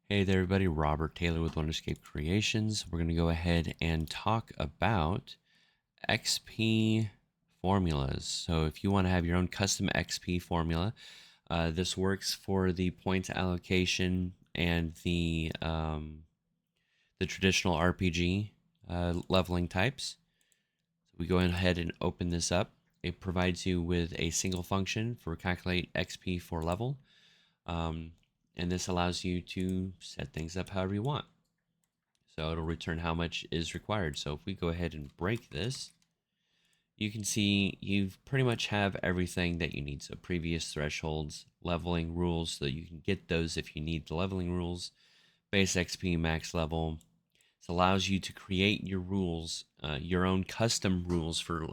Hey there, everybody. Robert Taylor with Wonderscape Creations. We're going to go ahead and talk about XP formulas. So, if you want to have your own custom XP formula, this works for the points allocation and the traditional RPG leveling types. So, we go ahead and open this up. It provides you with a single function for calculate XP for level. Um, and this allows you to set things up however you want. So it'll return how much is required. So if we go ahead and break this, you can see you've pretty much have everything that you need. So previous thresholds, leveling rules, so that you can get those if you need the leveling rules, base XP, max level. This allows you to create your rules, your own custom rules for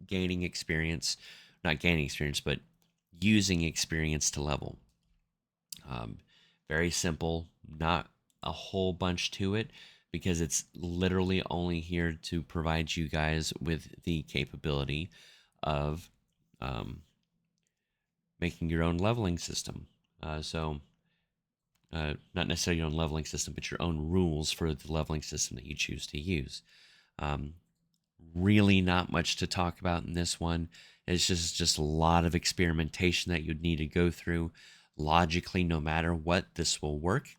gaining experience, not gaining experience, but using experience to level. Um, Very simple, not a whole bunch to it because it's literally only here to provide you guys with the capability of um, making your own leveling system. Not necessarily your own leveling system, but your own rules for the leveling system that you choose to use. Um, Really, not much to talk about in this one. It's just a lot of experimentation that you'd need to go through. Logically, no matter what, this will work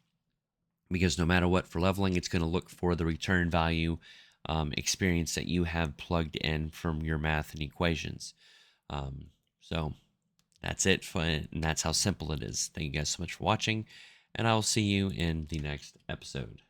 because no matter what for leveling, it's going to look for the return value experience that you have plugged in from your math and equations. So that's it, and that's how simple it is. Thank you guys so much for watching, and I will see you in the next episode.